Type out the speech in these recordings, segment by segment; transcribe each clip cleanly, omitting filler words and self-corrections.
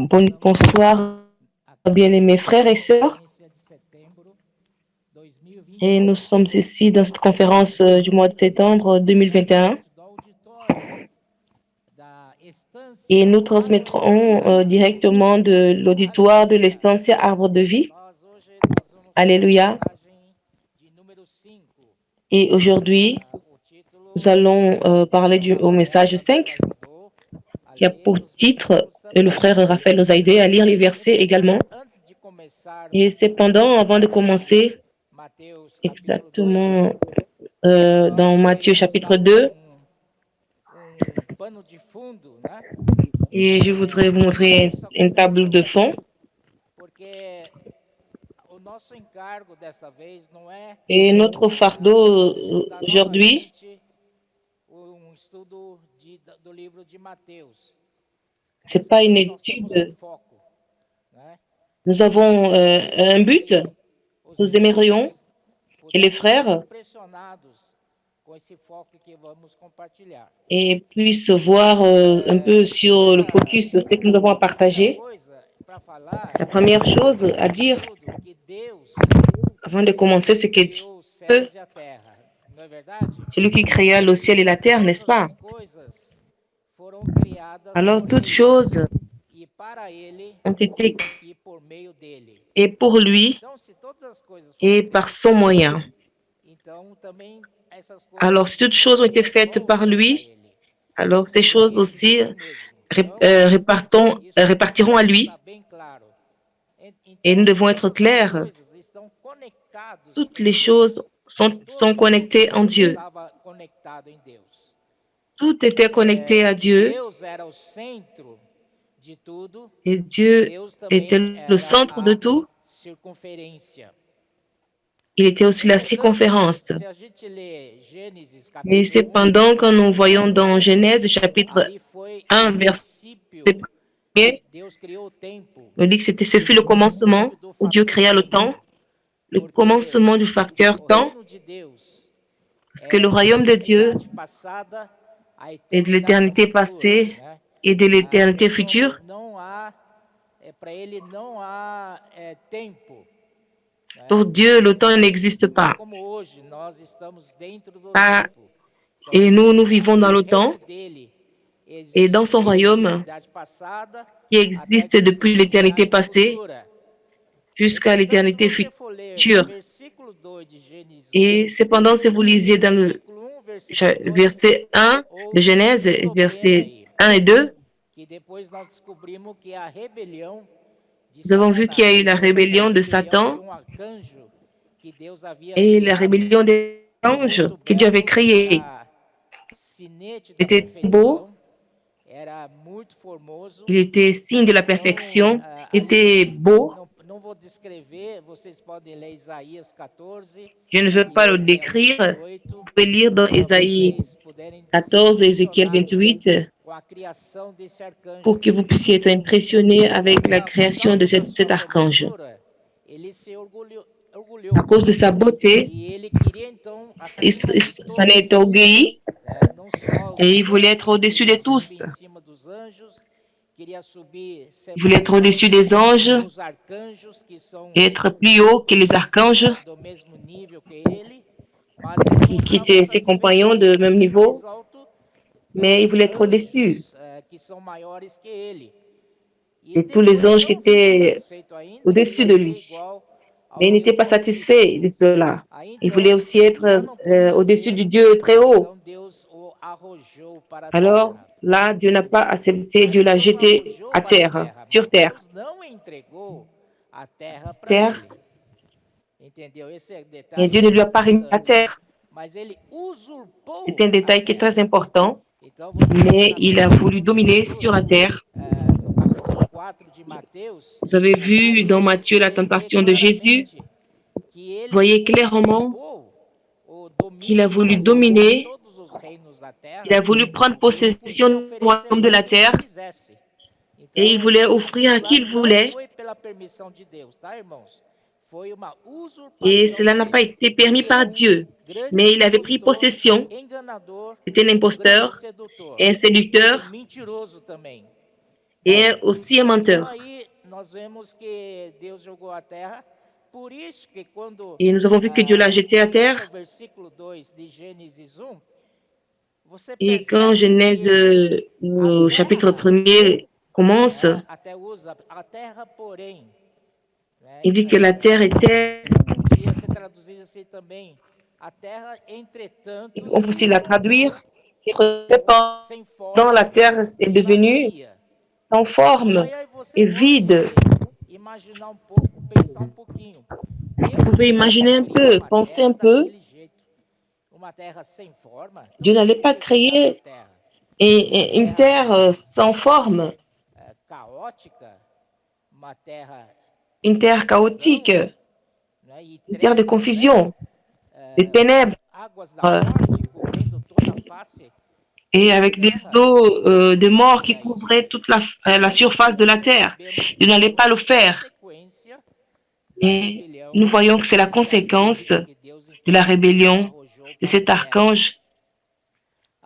Bonsoir, bien-aimés frères et sœurs. Et nous sommes ici dans cette conférence du mois de septembre 2021. Et nous transmettrons directement de l'auditoire de l'Estancia Arbre de Vie. Alléluia. Et aujourd'hui, nous allons parler au message 5, qui a pour titre, et le frère Raphaël nous a aidé à lire les versets également. Et cependant, avant de commencer, exactement dans Matthieu chapitre 2, et je voudrais vous montrer une table de fond. Et notre fardeau aujourd'hui, ce n'est pas une étude. Nous avons un but. Nous aimerions que les frères et puissent voir un peu sur le focus ce que nous avons à partager. La première chose à dire avant de commencer, c'est que Dieu, c'est lui qui créa le ciel et la terre, n'est-ce pas? Alors toutes choses ont été créées et pour lui et par son moyen. Alors si toutes choses ont été faites par lui, alors ces choses aussi répartiront à lui. Et nous devons être clairs. Toutes les choses sont connectées en Dieu. Tout était connecté à Dieu. Et Dieu était le centre de tout. Il était aussi la circonférence. Mais cependant, quand nous voyons dans Genèse chapitre 1, verset 1er, on dit que ce fut le commencement où Dieu créa le temps, le commencement du facteur temps, parce que le royaume de Dieu est de l'éternité passée et de l'éternité future. Pour Dieu, le temps n'existe pas. Et nous vivons dans le temps et dans son royaume qui existe depuis l'éternité passée jusqu'à l'éternité future. Et cependant, si vous lisez dans le verset 1 de Genèse, versets 1 et 2, nous avons vu qu'il y a eu la rébellion de Satan et la rébellion des anges que Dieu avait créés. Il était beau, il était signe de la perfection, il était beau. Je ne veux pas le décrire. Vous pouvez lire dans Ésaïe 14 et Ézéchiel 28 pour que vous puissiez être impressionné avec la création de cet archange. À cause de sa beauté, il s'en est orgueilli et il voulait être au-dessus de tous. Il voulait être au-dessus des anges et être plus haut que les archanges qui étaient ses compagnons de même niveau, mais il voulait être au-dessus de tous les anges qui étaient au-dessus de lui. Mais il n'était pas satisfait de cela. Il voulait aussi être au-dessus du Dieu très haut. Alors, là, Dieu n'a pas accepté, Dieu l'a jeté à terre, sur terre. Terre. Et Dieu ne lui a pas remis à terre. C'est un détail qui est très important, mais il a voulu dominer sur la terre. Vous avez vu dans Matthieu la tentation de Jésus. Vous voyez clairement qu'il a voulu dominer, il a voulu prendre possession du royaume de la terre et il voulait offrir à qui il voulait. Et cela n'a pas été permis par Dieu, mais il avait pris possession. C'était un imposteur et un séducteur et aussi un menteur. Et nous avons vu que Dieu l'a jeté à terre. Et quand Genèse, au chapitre 1er commence, il dit que la terre était, on peut aussi la traduire, dans la terre est devenue sans forme et vide. Vous pouvez imaginer un peu, penser un peu. Dieu n'allait pas créer une terre sans forme, une terre chaotique, une terre de confusion, de ténèbres, et avec des eaux de mort qui couvraient toute la surface de la terre. Dieu n'allait pas le faire. Et nous voyons que c'est la conséquence de la rébellion de cet archange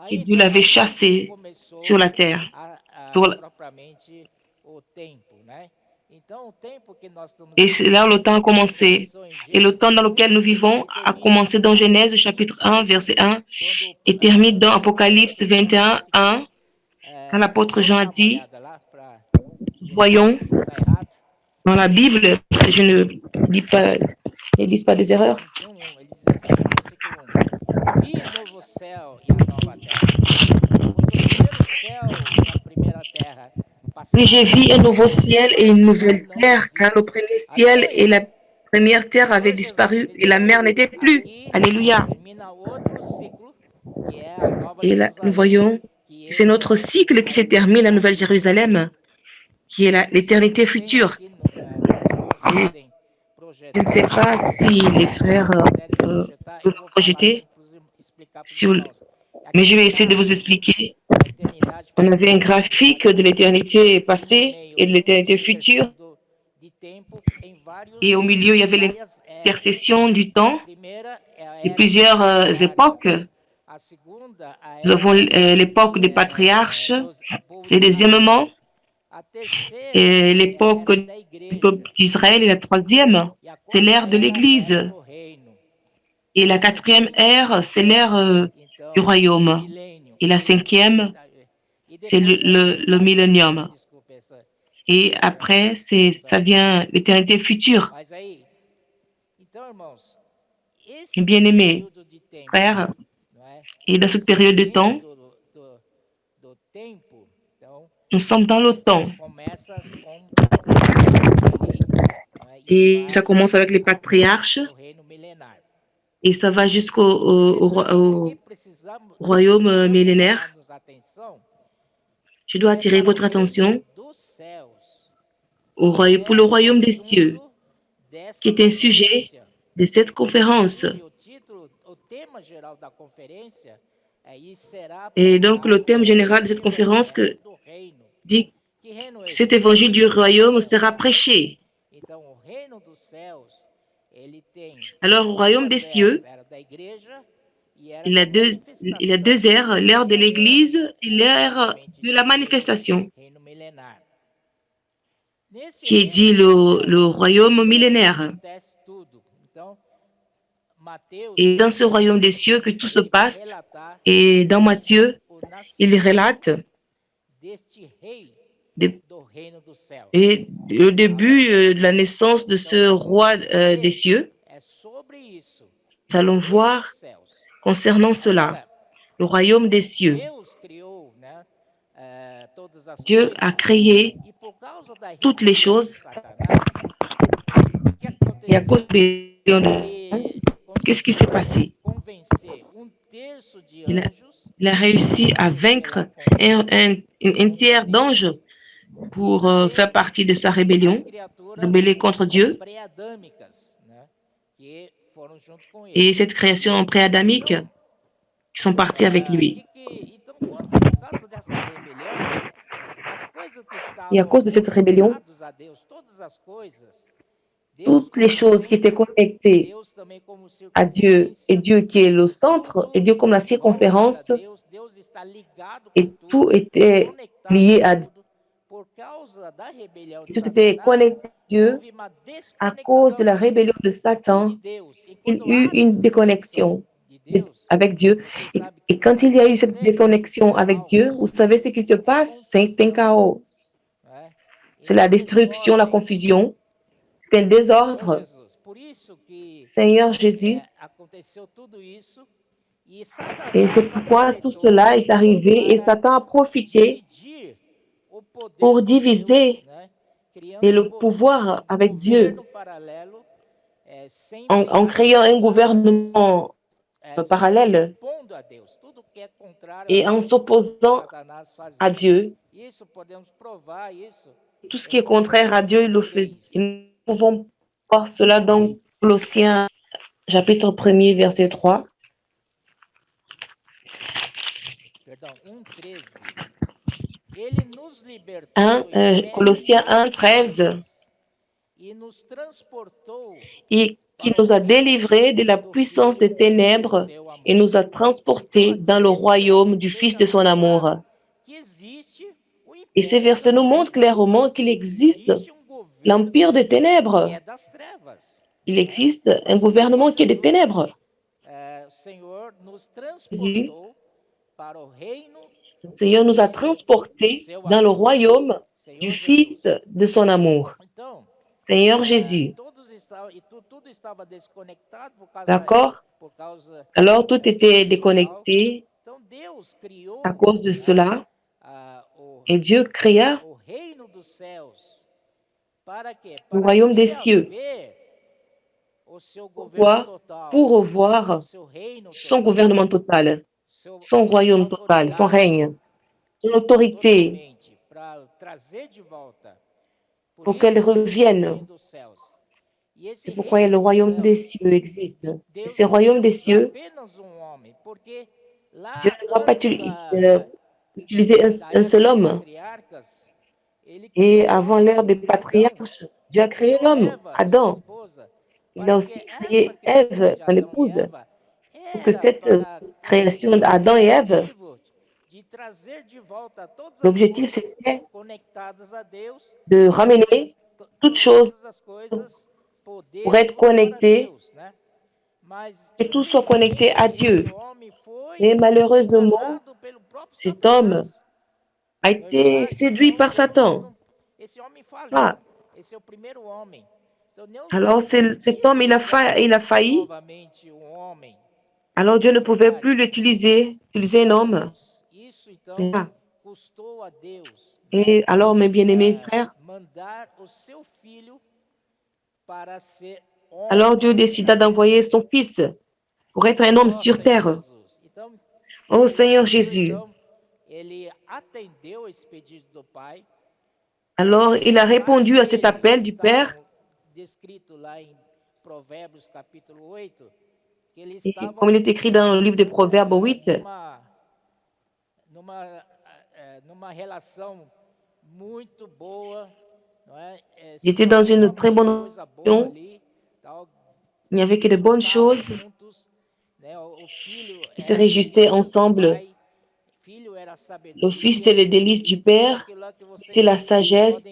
que Dieu l'avait chassé sur la terre. Et c'est là où le temps a commencé. Et le temps dans lequel nous vivons a commencé dans Genèse chapitre 1, verset 1, et termine dans Apocalypse 21, 1, quand l'apôtre Jean a dit, voyons, dans la Bible, je ne dis pas des erreurs. Oui, j'ai vu un nouveau ciel et une nouvelle terre, car le premier ciel et la première terre avaient disparu et la mer n'était plus. Alléluia. Et là, nous voyons, c'est notre cycle qui se termine, la Nouvelle Jérusalem, qui est l'éternité future. Et je ne sais pas si les frères peuvent projeter mais je vais essayer de vous expliquer. On avait un graphique de l'éternité passée et de l'éternité future. Et au milieu, il y avait l'intercession du temps de plusieurs époques. Nous avons l'époque des patriarches, et deuxièmement, l'époque du peuple d'Israël, et la troisième, c'est l'ère de l'Église. Et la quatrième ère, c'est l'ère du royaume. Et la cinquième, c'est le millénium. Et après, ça vient l'éternité future. Bien-aimés frères, et dans cette période de temps, nous sommes dans le temps. Et ça commence avec les patriarches et ça va jusqu'au royaume millénaire. Je dois attirer votre attention pour le royaume des cieux, qui est un sujet de cette conférence. Et donc, le thème général de cette conférence dit que cet évangile du royaume sera prêché. Alors, au royaume des cieux, il y a deux ères, l'ère de l'Église et l'ère de la manifestation, qui est dit le royaume millénaire. Et dans ce royaume des cieux que tout se passe, et dans Matthieu, il relate le début de la naissance de ce roi des cieux. Nous allons voir concernant cela, le royaume des cieux. Dieu a créé toutes les choses et à cause de qu'est-ce qui s'est passé? Il a réussi à vaincre un tiers d'anges pour faire partie de sa rébellion, rebelle contre Dieu. Et cette création pré-adamique qui sont partis avec lui. Et à cause de cette rébellion, toutes les choses qui étaient connectées à Dieu, et Dieu qui est le centre, et Dieu comme la circonférence, et tout était lié à Dieu. Tout était connecté à Dieu. À cause de la rébellion de Satan, il y a eu une déconnexion avec Dieu. Et quand il y a eu cette déconnexion avec Dieu, vous savez ce qui se passe? C'est un chaos. C'est la destruction, la confusion. C'est un désordre. Seigneur Jésus. Et c'est pourquoi tout cela est arrivé et Satan a profité pour diviser et le pouvoir avec Dieu en créant un gouvernement parallèle et en s'opposant à Dieu. Tout ce qui est contraire à Dieu, il le faisait. Nous pouvons voir cela dans Colossiens chapitre 1er, verset 3. Colossiens 1, 13. Et qui nous a délivrés de la puissance des ténèbres et nous a transportés dans le royaume du Fils de son amour. Et ces versets nous montrent clairement qu'il existe l'empire des ténèbres. Il existe un gouvernement qui est des ténèbres. Le Seigneur nous a transportés dans le royaume du Fils de son amour. Seigneur Jésus. D'accord? Alors tout était déconnecté à cause de cela. Et Dieu créa le royaume des cieux. Pourquoi? Pour revoir son gouvernement total, son royaume total, son règne, son autorité, pour qu'elle revienne. C'est pourquoi le royaume des cieux existe. Et ce royaume des cieux, Dieu ne doit pas utiliser un seul homme. Et avant l'ère des patriarches, Dieu a créé l'homme, Adam. Il a aussi créé Ève, son épouse, pour que cette création d'Adam et Ève, l'objectif c'était de ramener toutes choses pour être connectées, que tout soit connecté à Dieu. Et malheureusement, cet homme a été séduit par Satan. Ah. Alors cet homme, il a failli. Alors Dieu ne pouvait plus utiliser un homme. Ah. Et alors, mes bien-aimés frères, alors Dieu décida d'envoyer son fils pour être un homme sur terre. Oh Seigneur Jésus. Alors il a répondu à cet appel du Père. Et comme il est écrit dans le livre de Proverbes 8, il était dans une très bonne relation. Il n'y avait que de bonnes choses. Ils se réjouissaient ensemble. Le fils était le délice du Père, c'était la sagesse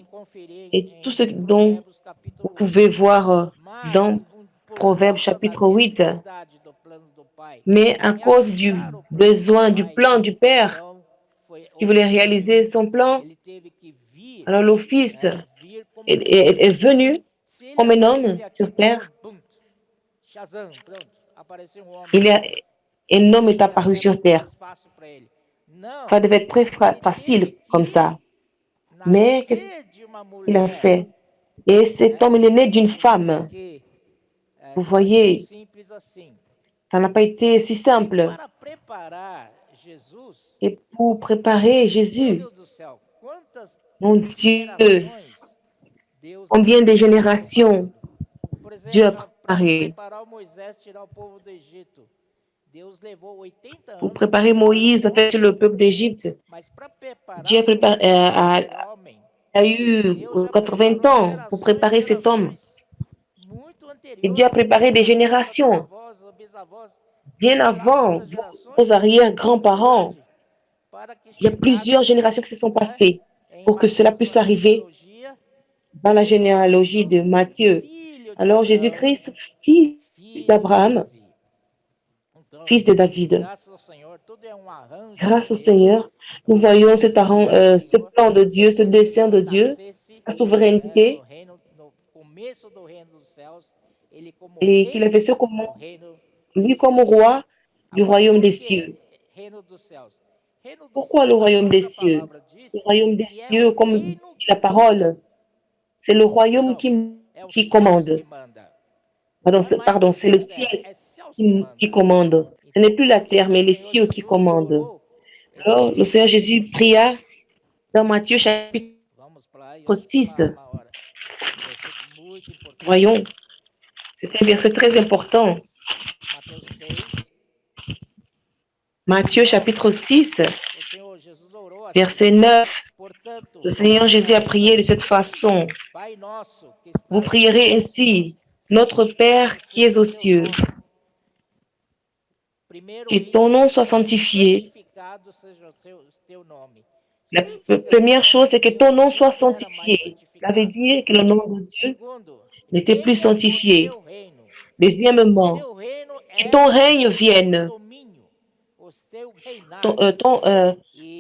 et tout ce dont vous pouvez voir dans Proverbes chapitre 8. Mais à cause du besoin du plan du Père, qui voulait réaliser son plan, alors le fils est venu comme un homme sur terre. Un homme est apparu sur terre. Ça devait être très facile comme ça. Mais qu'est-ce qu'il a fait? Et cet homme, il est né d'une femme. Vous voyez, ça n'a pas été si simple. Et pour préparer Jésus, mon Dieu, combien de générations Dieu a préparé? Pour préparer Moïse à faire le peuple d'Égypte, Dieu a eu 80 ans pour préparer cet homme. Et Dieu a préparé des générations. Bien avant vos arrière-grands-parents, il y a plusieurs générations qui se sont passées pour que cela puisse arriver dans la généalogie de Matthieu. Alors Jésus-Christ, fils d'Abraham, fils de David. Grâce au Seigneur, nous voyons ce plan de Dieu, ce dessein de Dieu, sa souveraineté, et qu'il avait ce commence, lui comme roi du royaume des cieux. Pourquoi le royaume des cieux? Le royaume des cieux, comme dit la parole, c'est le royaume qui commande. Pardon, c'est le ciel qui commande. Ce n'est plus la terre, mais les cieux qui commandent. Alors, le Seigneur Jésus pria dans Matthieu chapitre 6. Voyons, c'est un verset très important. Matthieu chapitre 6, verset 9. Le Seigneur Jésus a prié de cette façon. Vous prierez ainsi, notre Père qui es aux cieux, que ton nom soit sanctifié. La première chose, c'est que ton nom soit sanctifié. Ça veut dire que le nom de Dieu n'était plus sanctifié. Deuxièmement, que ton règne vienne.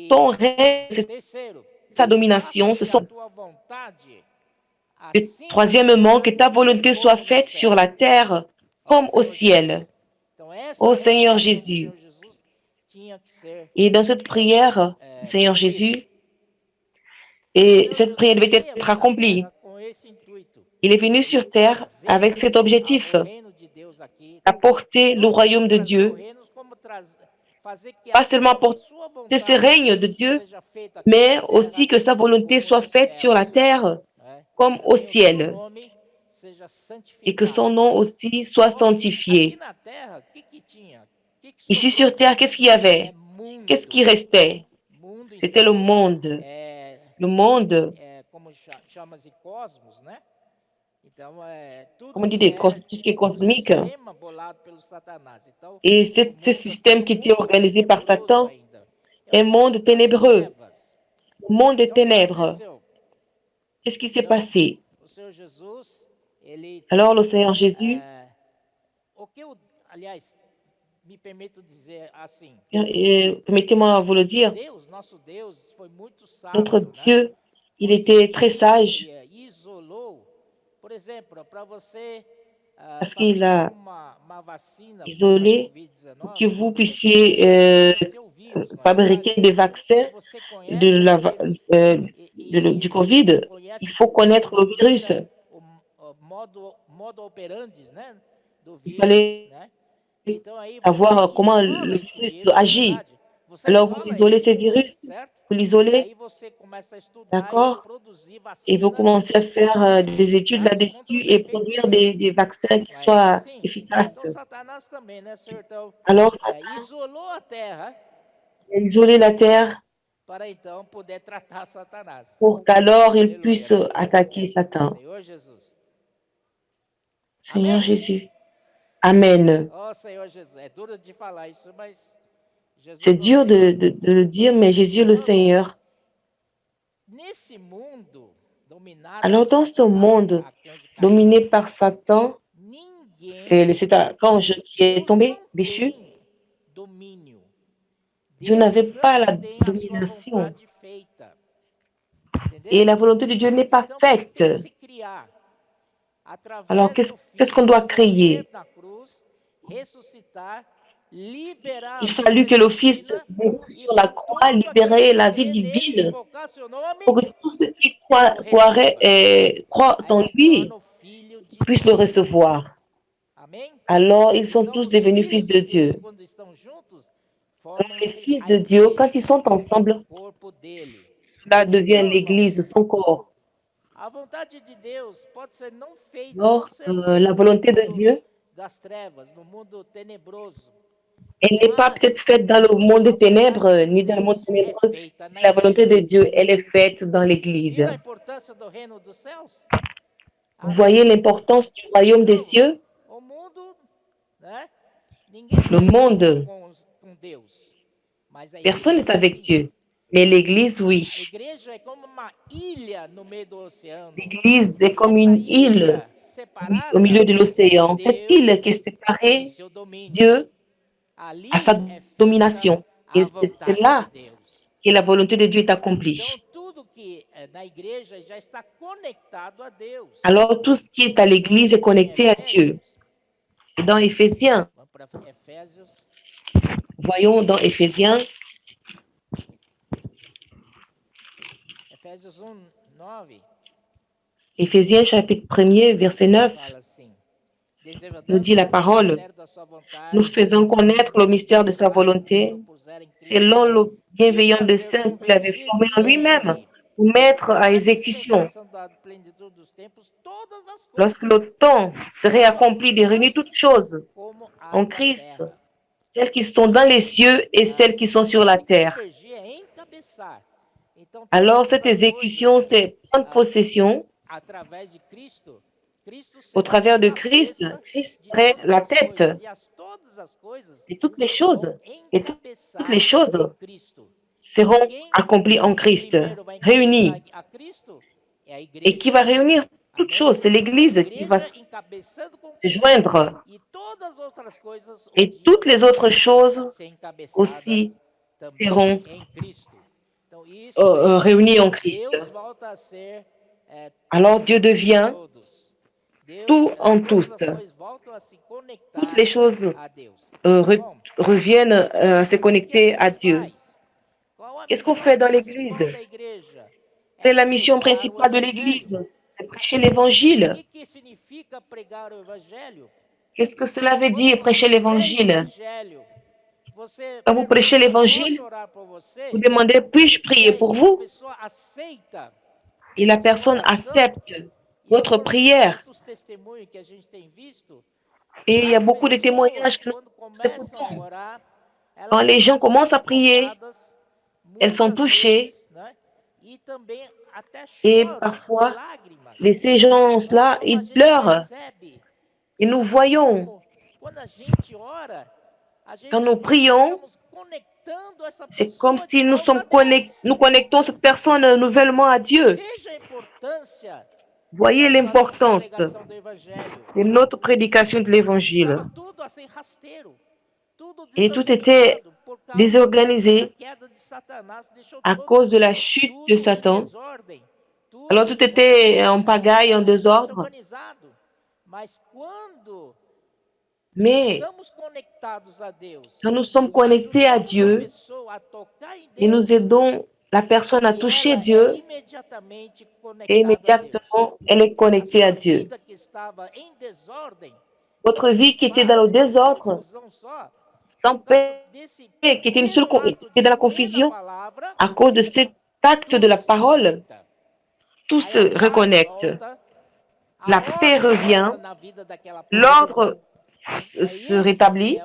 Ton règne, c'est sa domination. Troisièmement, que ta volonté soit faite sur la terre comme au ciel. Ô Seigneur Jésus. Et dans cette prière, Seigneur Jésus, et cette prière devait être accomplie. Il est venu sur terre avec cet objectif, apporter le royaume de Dieu, pas seulement apporter ce règne de Dieu, mais aussi que sa volonté soit faite sur la terre comme au ciel, et que son nom aussi soit sanctifié. Ici sur terre, qu'est-ce qu'il y avait? Qu'est-ce qui restait? C'était le monde. Le monde, comme on dit, tout ce qui est cosmique. Et ce système qui était organisé par Satan, un monde ténébreux, un monde des ténèbres. Qu'est-ce qui s'est passé? Alors le Seigneur Jésus, permettez-moi de vous le dire, notre Dieu, il était très sage parce qu'il a isolé pour que vous puissiez fabriquer des vaccins du COVID. Il faut connaître le virus. Il fallait savoir comment le virus agit. Alors, vous isolez ce virus, vous l'isolez, d'accord? Et vous commencez à faire des études là-dessus et produire des vaccins qui soient efficaces. Alors, Satan a isolé la terre pour qu'alors il puisse attaquer Satan. Seigneur Jésus. Amen. C'est dur de le dire, mais Jésus le Seigneur. Alors dans ce monde dominé par Satan, et c'est un ange qui est tombé, déchu, Dieu n'avait pas la domination. Et la volonté de Dieu n'est pas faite. Alors, qu'est-ce qu'on doit créer? Il fallut que le Fils sur la croix libérait la vie divine pour que tous ceux qui croient en lui puissent le recevoir. Alors, ils sont tous devenus fils de Dieu. Alors, les fils de Dieu, quand ils sont ensemble, cela devient l'Église, son corps. Alors, la volonté de Dieu, elle n'est pas peut-être faite dans le monde des ténèbres, ni dans le monde ténébreux. La volonté de Dieu, elle est faite dans l'Église. Vous voyez l'importance du royaume des cieux? Le monde, personne n'est avec Dieu. Mais l'Église, oui. L'Église est comme une île au milieu de l'océan. Cette île qui est séparée, Dieu à sa domination. Et c'est là que la volonté de Dieu est accomplie. Alors, tout ce qui est à l'Église est connecté à Dieu. Et dans Éphésiens, voyons dans Éphésiens, Éphésiens chapitre 1er, verset 9, nous dit la parole, nous faisons connaître le mystère de sa volonté selon le bienveillant dessein qu'il avait formé en lui-même pour mettre à exécution. Lorsque le temps serait accompli de réunir toutes choses en Christ, celles qui sont dans les cieux et celles qui sont sur la terre. Alors cette exécution, c'est prendre possession au travers de Christ. Christ serait la tête et toutes les choses. Et toutes les choses seront accomplies en Christ, réunies. Et qui va réunir toutes choses, c'est l'Église qui va se joindre. Et toutes les autres choses aussi seront réunies en Christ. Alors Dieu devient tout en tous. Toutes les choses reviennent à se connecter à Dieu. Qu'est-ce qu'on fait dans l'Église? C'est la mission principale de l'Église, c'est prêcher l'Évangile. Qu'est-ce que cela veut dire, prêcher l'Évangile? Quand vous prêchez l'Évangile, vous demandez, puis-je prier pour vous? Et la personne accepte votre prière. Et il y a beaucoup de témoignages que nous écoutons. Quand les gens commencent à prier, elles sont touchées. Et parfois, ces gens-là, ils pleurent. Et nous voyons, quand nous prions, c'est comme si nous connectons cette personne nouvellement à Dieu. Voyez l'importance de notre prédication de l'Évangile. Et tout était désorganisé à cause de la chute de Satan. Alors tout était en pagaille, en désordre. Mais quand nous sommes connectés à Dieu et nous aidons la personne à toucher Dieu, et immédiatement, elle est connectée à Dieu. Votre vie qui était dans le désordre, sans paix, qui était qui était dans la confusion, à cause de cet acte de la parole, tout se reconnecte. La paix revient, l'ordre se rétablit.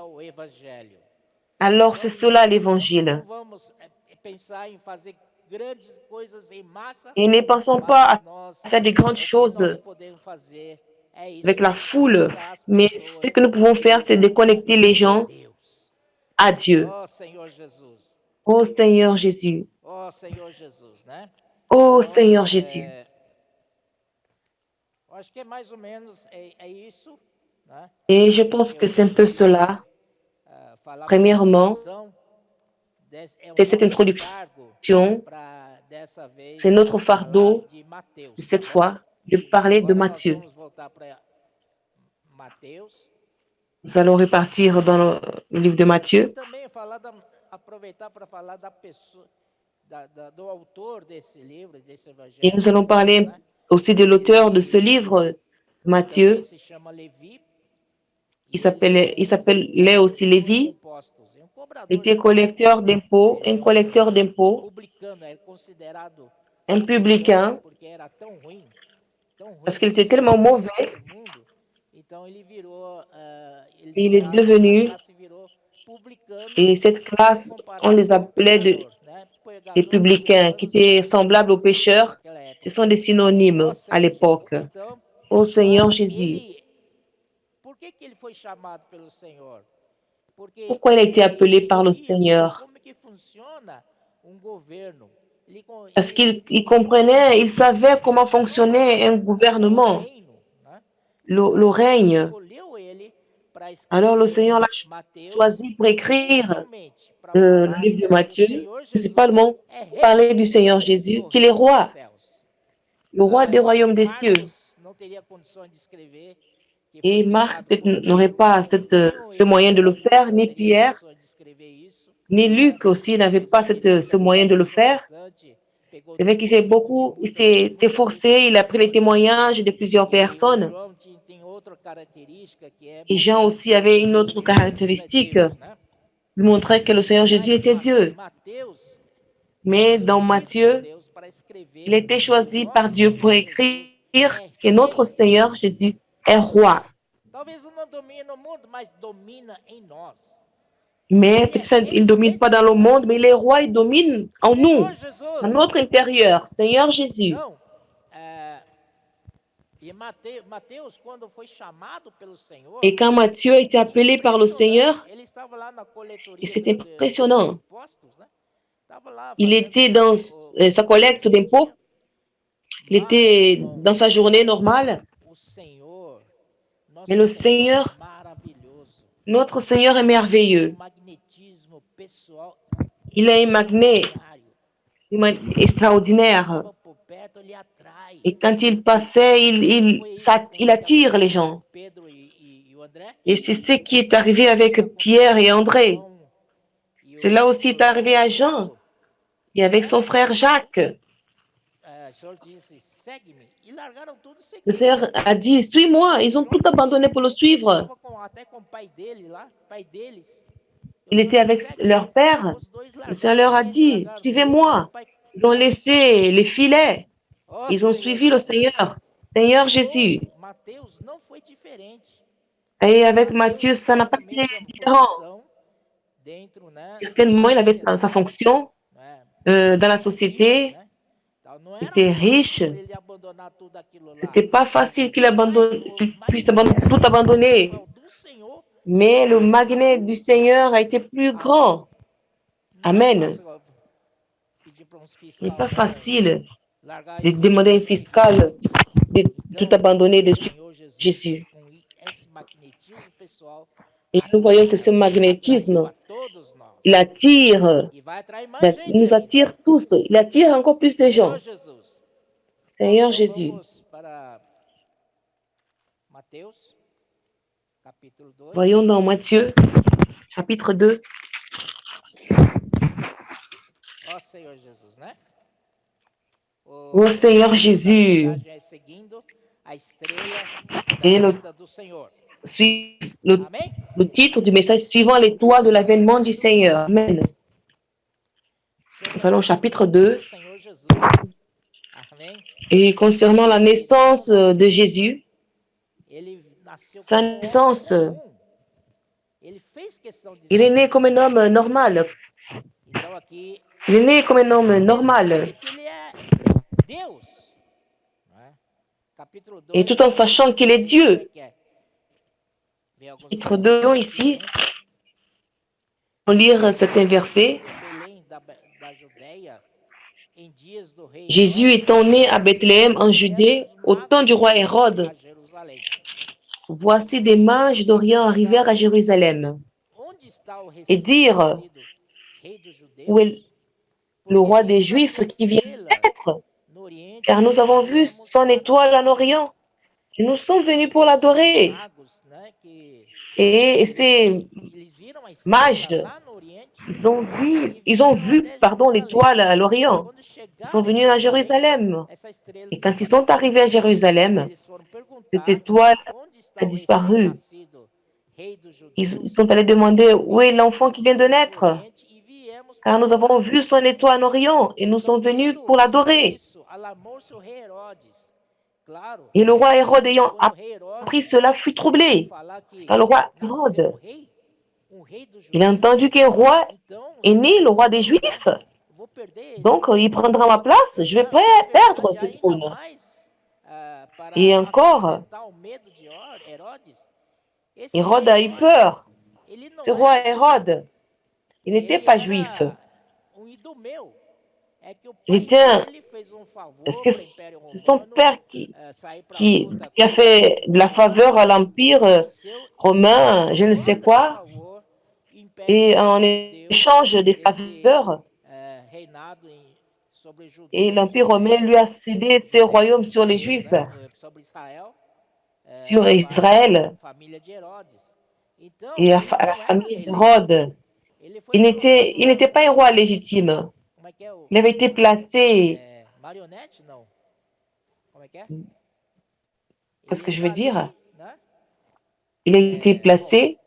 Alors c'est cela l'Évangile. Et ne pensons pas à faire de grandes choses avec la foule, mais ce que nous pouvons faire, c'est de connecter les gens à Dieu. Oh Seigneur Jésus. Oh Seigneur Jésus. Et je pense que c'est un peu cela. Premièrement, c'est cette introduction. C'est notre fardeau de cette fois de parler de Matthieu. Nous allons repartir dans le livre de Matthieu. Et nous allons parler aussi de l'auteur de ce livre, Matthieu. Il s'appelait aussi Lévi. Il était collecteur d'impôts, un collecteur d'impôts, un publicain, parce qu'il était tellement mauvais. Il est devenu, et cette classe, on les appelait des publicains, qui étaient semblables aux pécheurs. Ce sont des synonymes à l'époque. Ô Seigneur Jésus. Pourquoi il a été appelé par le Seigneur? Parce qu'il comprenait, il savait comment fonctionnait un gouvernement, le règne. Alors le Seigneur l'a choisi pour écrire le livre de Matthieu, principalement pour parler du Seigneur Jésus, qu'il est roi, le roi des royaumes des cieux. Et Marc peut-être n'aurait pas ce moyen de le faire, ni Pierre, ni Luc aussi n'avait pas ce moyen de le faire. C'est vrai il s'est efforcé, il a pris les témoignages de plusieurs personnes. Et Jean aussi avait une autre caractéristique, il montrait que le Seigneur Jésus était Dieu. Mais dans Matthieu, il était choisi par Dieu pour écrire que notre Seigneur Jésus est roi. Mais peut-être il ne domine pas dans le monde, mais il est roi, il domine en nous, dans notre intérieur. Seigneur Jésus. Et quand Matthieu a été appelé par le Seigneur, c'est impressionnant. Il était dans sa collecte d'impôts, il était dans sa journée normale. Mais le Seigneur, notre Seigneur est merveilleux. Il a un magnet extraordinaire. Et quand il passait, il attire les gens. Et c'est ce qui est arrivé avec Pierre et André. Cela aussi est arrivé à Jean et avec son frère Jacques. Le Seigneur a dit, suis-moi. Ils ont tout abandonné pour le suivre. Il était avec leur père. Le Seigneur leur a dit, suivez-moi. Ils ont laissé les filets. Ils ont suivi le Seigneur. Seigneur Jésus. Et avec Matthieu, ça n'a pas été différent. Certainement, il avait sa fonction dans la société. Il était riche. C'était pas facile qu'il puisse tout abandonner. Mais le magnet du Seigneur a été plus grand. Amen. Ce n'est pas facile de demander à un fiscal de tout abandonner de Jésus. Et nous voyons que ce magnétisme, il nous attire tous. Il attire encore plus de gens. Seigneur Jésus. Voyons dans Matthieu, chapitre 2. Ô Seigneur Jésus. Et le titre du message suivant, l'étoile de l'avènement du Seigneur. Amen. Nous allons au chapitre 2. Et concernant la naissance de Jésus, sa naissance, il est né comme un homme normal. Il est né comme un homme normal. Et tout en sachant qu'il est Dieu. Chapitre 2, ici, on va lire cet verset. Jésus étant né à Bethléem en Judée, au temps du roi Hérode, voici des mages d'Orient arrivèrent à Jérusalem et dirent, où est le roi des Juifs qui vient d'être? Car nous avons vu son étoile en Orient et nous sommes venus pour l'adorer. Et ces mages, ils ont vu l'étoile à l'Orient. Ils sont venus à Jérusalem. Et quand ils sont arrivés à Jérusalem, cette étoile a disparu. Ils sont allés demander où est l'enfant qui vient de naître. Car nous avons vu son étoile en Orient et nous sommes venus pour l'adorer. Et le roi Hérode ayant appris cela fut troublé. Car le roi Hérode, il a entendu qu'un roi est né, le roi des Juifs. Donc, il prendra ma place. Je vais perdre ce trône. Et encore, Hérode a eu peur. Ce roi Hérode, il n'était pas juif. Est-ce que c'est son père qui a fait de la faveur à l'Empire romain, je ne sais quoi, et en échange des faveurs, et l'Empire romain lui a cédé ses royaumes sur les Juifs, sur Israël et à la famille d'Hérode. Il n'était pas un roi légitime. Il avait été placé, qu'est-ce que je veux dire? Il a été placé,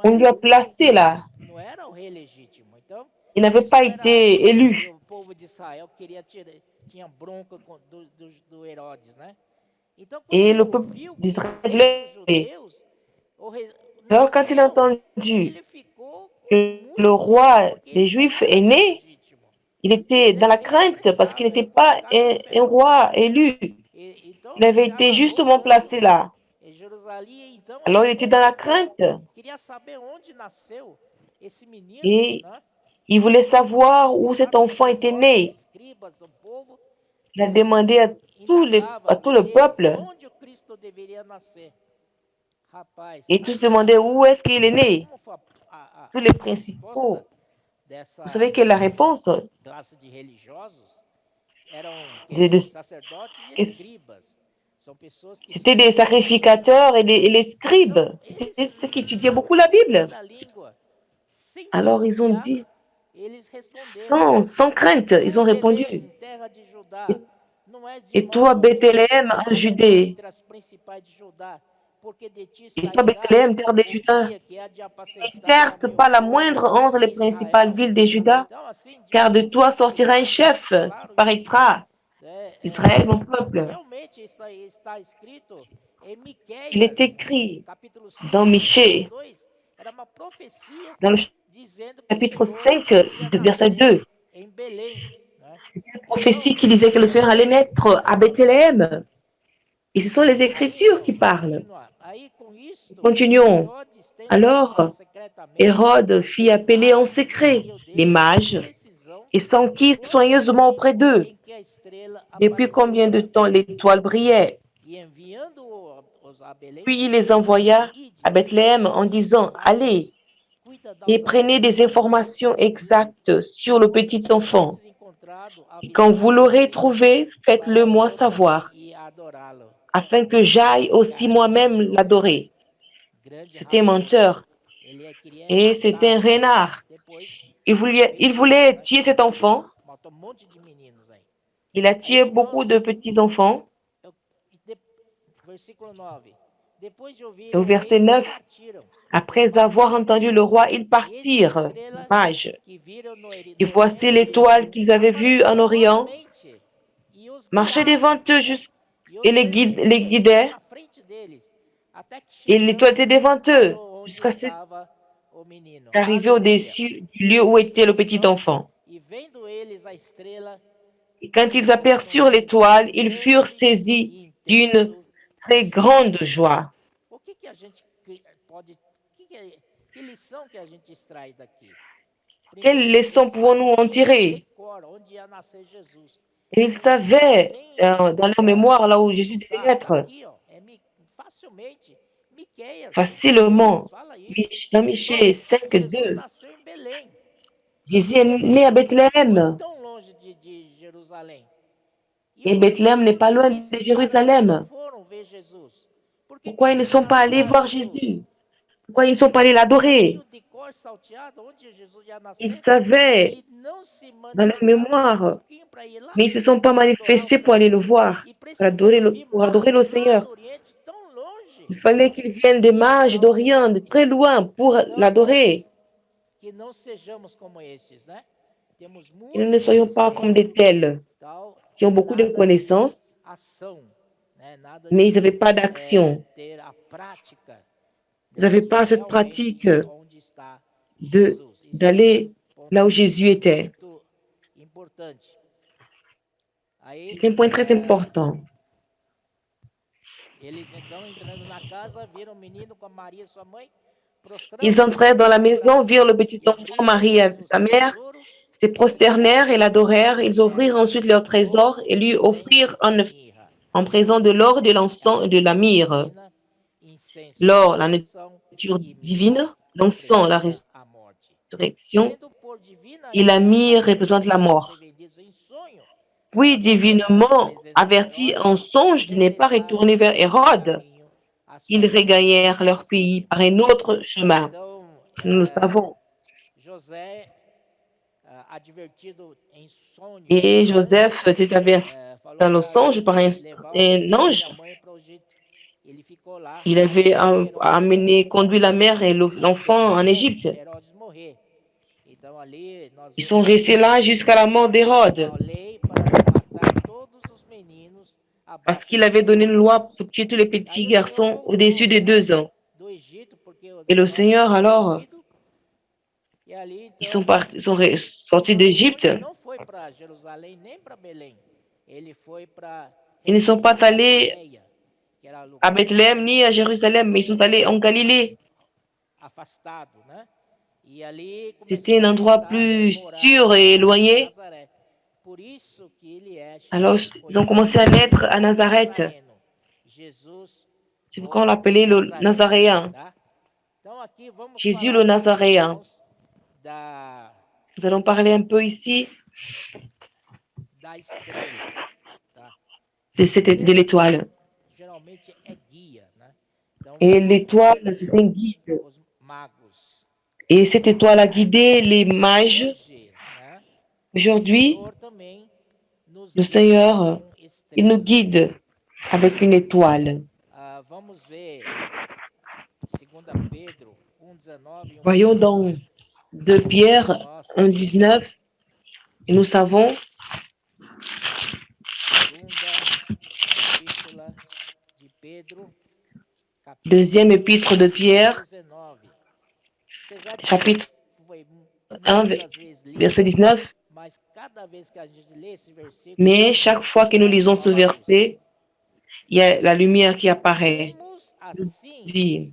on lui a placé là. Il n'avait pas été élu. Et le peuple d'Israël, alors quand il a entendu que le roi des Juifs est né, il était dans la crainte parce qu'il n'était pas un roi élu. Il avait été justement placé là. Alors il était dans la crainte. Et il voulait savoir où cet enfant était né. Il a demandé à tout le peuple. Et tous demandaient où est-ce qu'il est né. Tous les principaux. Vous savez quelle est la réponse? C'était des sacrificateurs et les scribes. C'était ceux qui étudiaient beaucoup la Bible. Alors ils ont dit, sans crainte, ils ont répondu. Et toi, Bethléem, en Judée, et toi, Bethléem, terre de Juda, n'est certes pas la moindre entre les principales villes de Juda, car de toi sortira un chef qui paraîtra, Israël, mon peuple. Il est écrit dans Michée, dans le chapitre 5, verset 2. C'est une prophétie qui disait que le Seigneur allait naître à Bethléem. Et ce sont les Écritures qui parlent. Continuons. Alors, Hérode fit appeler en secret les mages et s'enquit soigneusement auprès d'eux. Depuis combien de temps l'étoile brillait? Puis il les envoya à Bethléem en disant, allez et prenez des informations exactes sur le petit enfant. Et quand vous l'aurez trouvé, faites-le moi savoir, afin que j'aille aussi moi-même l'adorer. C'était un menteur et c'était un renard. Il voulait tuer cet enfant. Il a tué beaucoup de petits-enfants. Et au verset 9, après avoir entendu le roi, ils partirent, les mages. Et voici l'étoile qu'ils avaient vue en Orient, marcher devant eux et les guidait. Et l'étoile était devant eux jusqu'à ce qu'arrivé au-dessus du lieu où était le petit enfant. Et quand ils aperçurent l'étoile, ils furent saisis d'une très grande joie. Quelle leçon pouvons-nous en tirer? Ils savaient dans leur mémoire là où Jésus devait naître. Facilement, dans Michée 5, 2, Jésus est né à Bethléem. Et Bethléem n'est pas loin de Jérusalem. Pourquoi ils ne sont pas allés voir Jésus? Pourquoi ils ne sont pas allés l'adorer? Ils savaient dans leur mémoire, mais ils ne se sont pas manifestés pour aller le voir, pour adorer le Seigneur. Il fallait qu'ils viennent des mages d'Orient, de très loin, pour l'adorer. Que nous ne soyons pas comme des tels qui ont beaucoup de connaissances, mais ils n'avaient pas d'action. Ils n'avaient pas cette pratique d'aller là où Jésus était. C'est un point très important. Ils entrèrent dans la maison, virent le petit enfant, Marie, sa mère, se prosternèrent et l'adorèrent. Ils ouvrirent ensuite leur trésor et lui offrirent en présent de l'or, de l'encens et de la myrrhe. L'or, la nature divine, l'encens, la résurrection, et la myrrhe représente la mort. Puis, divinement avertis en songe de ne pas retourner vers Hérode, ils regagnèrent leur pays par un autre chemin. Nous le savons. Et Joseph était averti dans le songe par un ange. Il avait conduit la mère et l'enfant en Égypte. Ils sont restés là jusqu'à la mort d'Hérode. Parce qu'il avait donné une loi pour tuer tous les petits garçons au-dessus de 2 ans. Et le Seigneur, alors, ils sont sortis d'Égypte. Ils ne sont pas allés à Bethléem ni à Jérusalem, mais ils sont allés en Galilée. C'était un endroit plus sûr et éloigné. Alors, ils ont commencé à naître à Nazareth. C'est pourquoi on l'appelait le Nazaréen. Jésus le Nazaréen. Nous allons parler un peu ici de l'étoile. Et l'étoile, c'est un guide. Et cette étoile a guidé les mages. Aujourd'hui, le Seigneur, il nous guide avec une étoile. Voyons dans 2 Pierre 1,19, et nous savons deuxième épître de Pierre, chapitre 1, verset 19. Mais chaque fois que nous lisons ce verset, il y a la lumière qui apparaît. Il dit,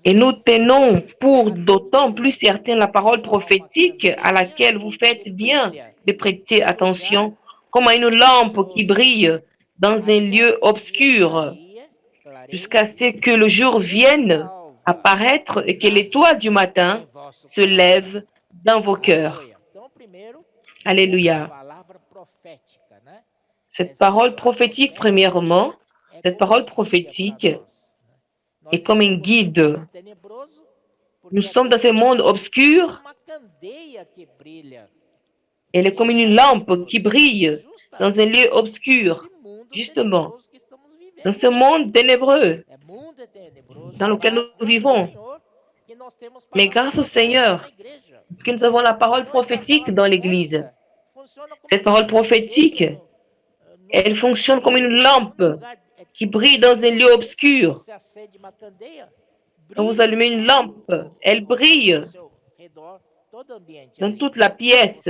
et nous tenons pour d'autant plus certain la parole prophétique à laquelle vous faites bien de prêter attention, comme à une lampe qui brille dans un lieu obscur, jusqu'à ce que le jour vienne apparaître et que l'étoile du matin se lève dans vos cœurs. Alléluia. Cette parole prophétique, premièrement, cette parole prophétique est comme un guide. Nous sommes dans ce monde obscur. Elle est comme une lampe qui brille dans un lieu obscur, justement, dans ce monde ténébreux dans lequel nous vivons. Mais grâce au Seigneur, parce que nous avons la parole prophétique dans l'Église. Cette parole prophétique, elle fonctionne comme une lampe qui brille dans un lieu obscur. Quand vous allumez une lampe, elle brille dans toute la pièce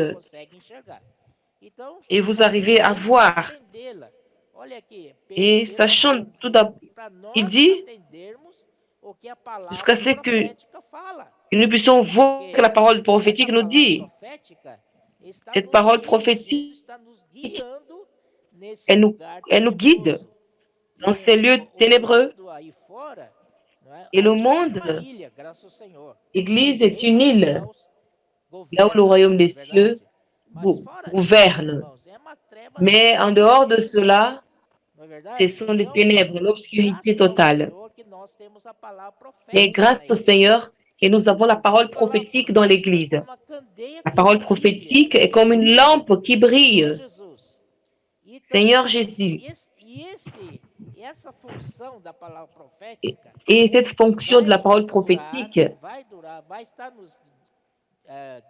et vous arrivez à voir. Et sachant tout d'abord, il dit, jusqu'à ce que nous puissions voir que la parole prophétique nous dit. Cette parole prophétique, elle nous guide dans ces lieux ténébreux. Et le monde, l'Église est une île, là où le royaume des cieux gouverne. Mais en dehors de cela, ce sont les ténèbres, l'obscurité totale. Mais grâce au Seigneur, que nous avons la parole prophétique dans l'Église. La parole prophétique est comme une lampe qui brille. Seigneur Jésus. Et cette fonction de la parole prophétique, elle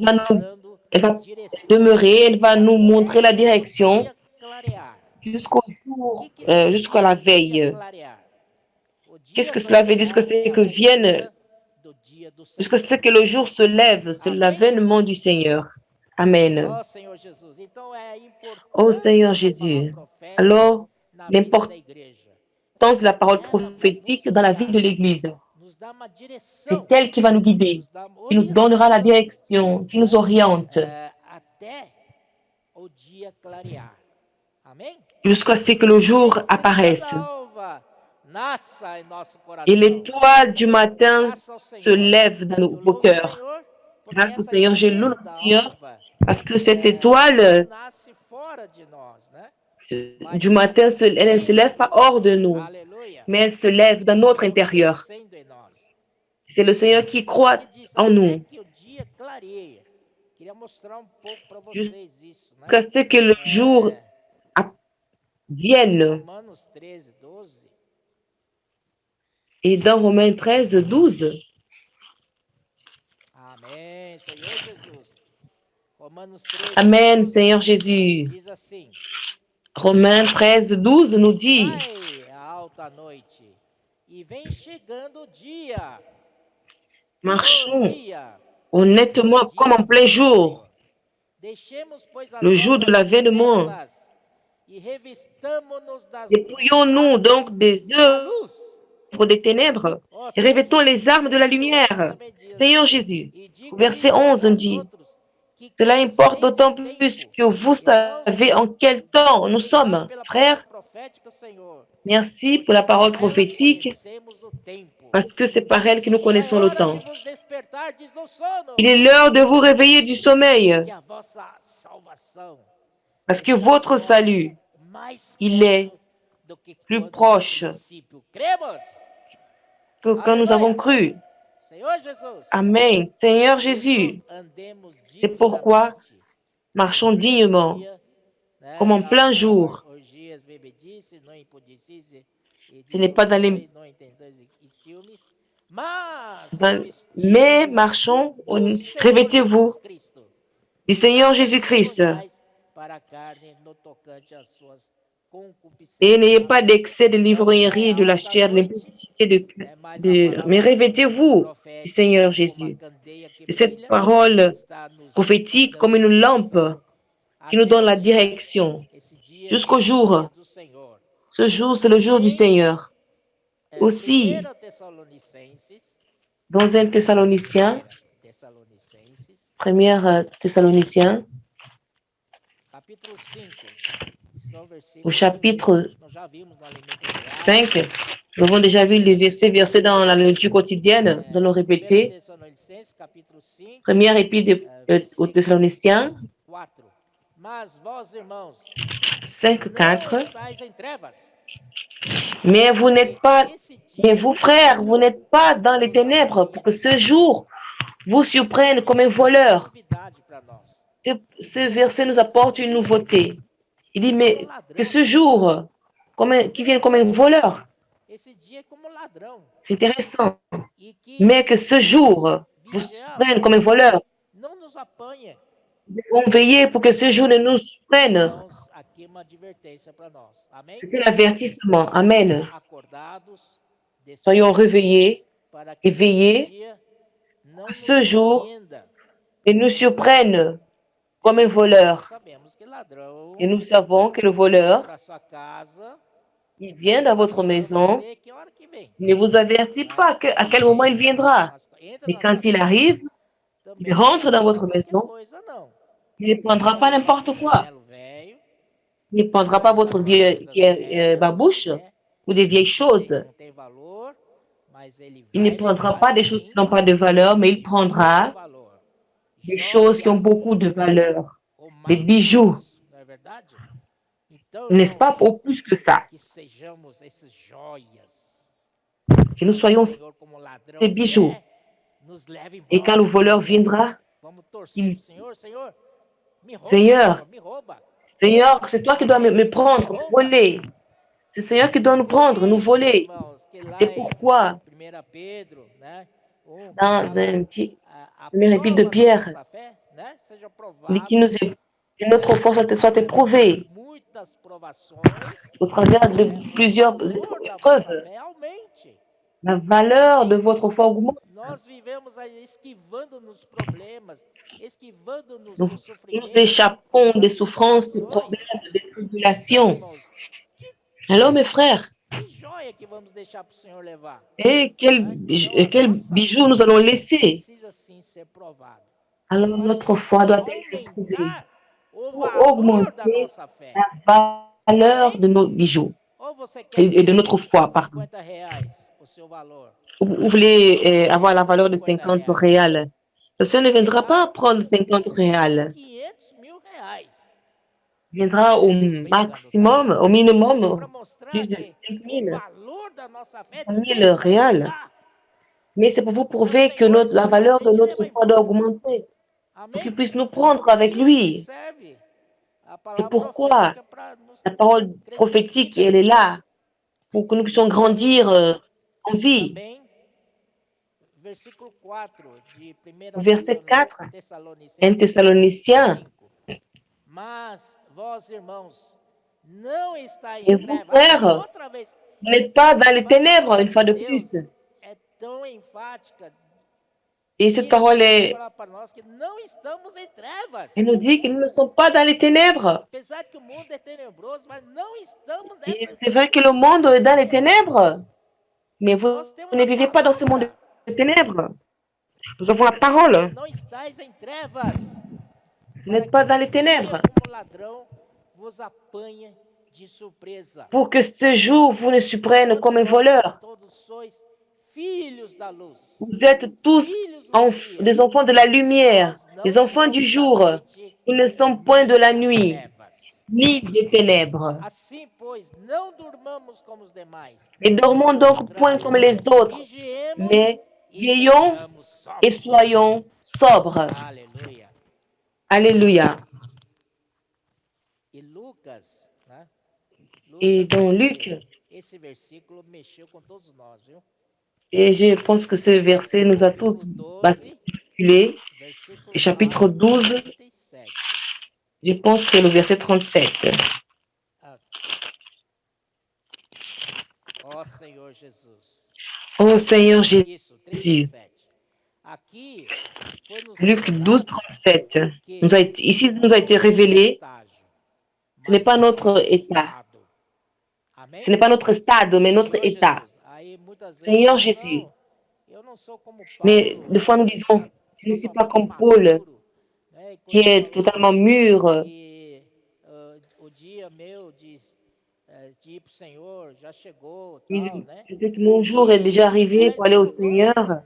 va demeurer, elle va nous montrer la direction jusqu'à la veille. Qu'est-ce que cela veut dire? Jusqu'à ce que vienne, jusqu'à ce que le jour se lève, c'est l'avènement du Seigneur. Amen. Ô Seigneur Jésus, alors l'importance de la parole prophétique dans la vie de l'Église, c'est elle qui va nous guider, qui nous donnera la direction, qui nous oriente jusqu'à ce que le jour apparaisse. Et l'étoile du matin se lève dans vos cœurs. Grâce au Seigneur, je loue le Seigneur parce que cette étoile du matin, elle ne se lève pas hors de nous, mais elle se lève dans notre intérieur. C'est le Seigneur qui croit en nous. Jusqu'à ce que le jour vienne. Et dans Romains 13, 12. Amen, Seigneur Jésus. Romains 13, 12 nous dit: marchons honnêtement comme en plein jour, le jour de l'avènement. Dépouillons-nous donc des œuvres des ténèbres et revêtons les armes de la lumière. Seigneur Jésus, au verset 11, on dit: cela importe d'autant plus que vous savez en quel temps nous sommes, frères. Merci pour la parole prophétique, parce que c'est par elle que nous connaissons le temps. Il est l'heure de vous réveiller du sommeil, parce que votre salut, il est plus proche que quand nous avons cru. Amen. Seigneur Jésus, c'est pourquoi marchons dignement, comme en plein jour. Ce n'est pas dans les... mais marchons, revêtez-vous du Seigneur Jésus-Christ. Et n'ayez pas d'excès de l'ivrognerie et de la chair, de l'impudicité mais revêtez-vous du Seigneur Jésus. Et cette parole prophétique comme une lampe qui nous donne la direction jusqu'au jour. Ce jour, c'est le jour du Seigneur. Aussi, dans 1 Thessaloniciens, 1 Thessaloniciens, au chapitre 5, nous avons déjà vu les versets dans la lecture quotidienne, nous allons répéter. Première épître aux Thessaloniciens, 5, 4. Mais vous n'êtes pas, mais vous frères, vous n'êtes pas dans les ténèbres pour que ce jour vous surprenne comme un voleur. Ce verset nous apporte une nouveauté. Il dit, mais que ce jour, qui vienne comme un voleur. C'est intéressant. Mais que ce jour vous prenne comme un voleur. Nous devons veiller pour que ce jour ne nous prenne. C'est l'avertissement. Amen. Soyons réveillés, éveillés, que ce jour ne nous surprenne comme un voleur. Et nous savons que le voleur, il vient dans votre maison, il ne vous avertit pas à quel moment il viendra. Mais quand il arrive, il rentre dans votre maison, il ne prendra pas n'importe quoi. Il ne prendra pas votre vieille babouche ou des vieilles choses. Il ne prendra pas des choses qui n'ont pas de valeur, mais il prendra des choses qui ont beaucoup de valeur, des bijoux. N'est-ce pas, au plus que ça? Que nous soyons ces bijoux. Et quand le voleur viendra, Seigneur, c'est toi qui dois me prendre, me voler. C'est le Seigneur qui doit nous prendre, nous voler. C'est pourquoi, dans un premier épître de Pierre, il dit que notre foi soit éprouvée au travers de plusieurs épreuves. La valeur de votre foi augmente. Nous, nous échappons des souffrances, des problèmes, des tribulations. Alors, mes frères, et quel bijou nous allons laisser? Alors, notre foi doit être éprouvée pour augmenter la valeur de nos bijoux et de notre foi, pardon. Vous voulez avoir la valeur de 50 réals. Le Seigneur ne viendra pas prendre 50 réals. Il viendra au maximum, au minimum, plus de 5 000 réals. Mais c'est pour vous prouver que la valeur de notre foi doit augmenter, pour qu'il puisse nous prendre avec lui. C'est pourquoi la parole prophétique, elle est là, pour que nous puissions grandir en vie. Verset 4, 1 Thessaloniciens. Et vous, frères, vous n'êtes pas dans les ténèbres, une fois de plus. Et cette parole elle nous dit que nous ne sommes pas dans les ténèbres. Et c'est vrai que le monde est dans les ténèbres, mais vous ne vivez pas dans ce monde de ténèbres. Nous avons la parole. Vous n'êtes pas dans les ténèbres. Pour que ce jour vous ne surprenne comme un voleur. Vous êtes tous des enfants de la lumière, des enfants du jour. Nous ne sommes point de la nuit, ni des ténèbres. Et dormons donc point comme les autres, mais veillons et soyons sobres. Alléluia. Et dans Luc, et je pense que ce verset nous a tous basculé, chapitre 12, je pense que c'est le verset 37. Oh Seigneur Jésus. Luc 12, 37. Ici, nous a été révélé, ce n'est pas notre état. Ce n'est pas notre stade, mais notre état. Seigneur Jésus. Mais des fois, nous disons, je ne suis pas comme Paul, qui est totalement mûr. Peut-être que mon jour est déjà arrivé pour aller au Seigneur.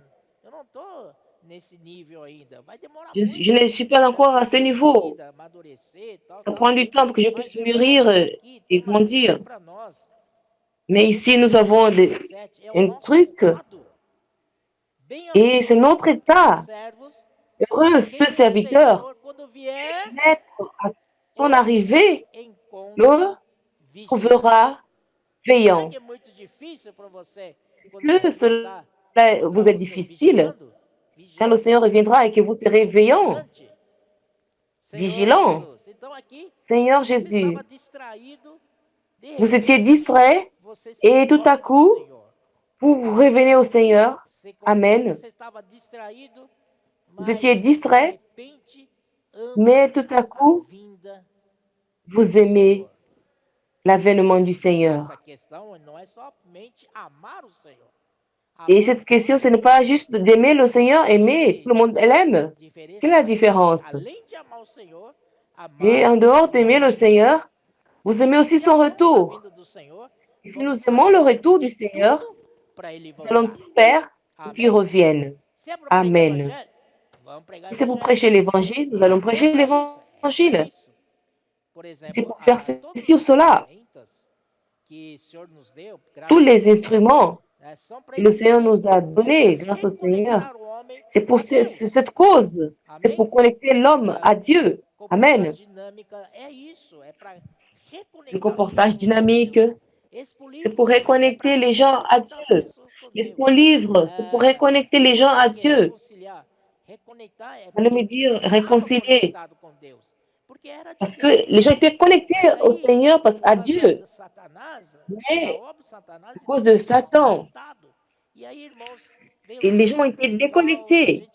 Je ne suis pas encore à ce niveau. Ça prend du temps pour que je puisse mûrir et grandir. Mais ici, nous avons un truc. Et c'est notre état. Heureux ce serviteur, mettre à son arrivée, le trouvera veillant. Est-ce que cela vous est difficile quand le Seigneur reviendra et que vous serez veillant, vigilant? Seigneur Jésus, vous étiez distrait et tout à coup, vous revenez au Seigneur. Amen. Vous étiez distrait, mais tout à coup, vous aimez l'avènement du Seigneur. Et cette question, ce n'est pas juste d'aimer le Seigneur, aimer, tout le monde l'aime. Quelle est la différence? Et en dehors d'aimer le Seigneur, vous aimez aussi son retour. Et si nous aimons le retour du Seigneur, nous allons tout faire pour qu'il revienne. Amen. Si c'est pour prêcher l'évangile, nous allons prêcher l'évangile. C'est pour faire ceci ou cela. Tous les instruments que le Seigneur nous a donnés grâce au Seigneur, c'est pour cette cause. C'est pour connecter l'homme à Dieu. Amen. Le comportage dynamique, c'est pour reconnecter les gens à Dieu. L'Esprit livre, c'est pour reconnecter les gens à Dieu. Allez me dire réconcilier. Parce que les gens étaient connectés au Seigneur, à Dieu. Mais à cause de Satan. Et les gens étaient déconnectés.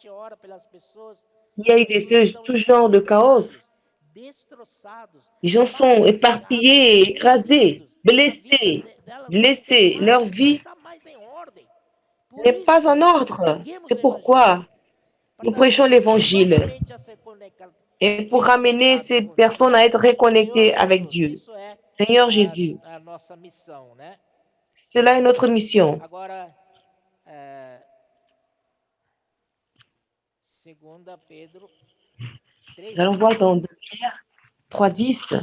Il y a eu tout genre de chaos. Les gens sont éparpillés, écrasés, blessés. Leur vie n'est pas en ordre. C'est pourquoi nous prêchons l'Évangile et pour ramener ces personnes à être reconnectées avec Dieu. Seigneur Jésus, cela est notre mission. Nous allons voir dans 2 Pierre 3:10.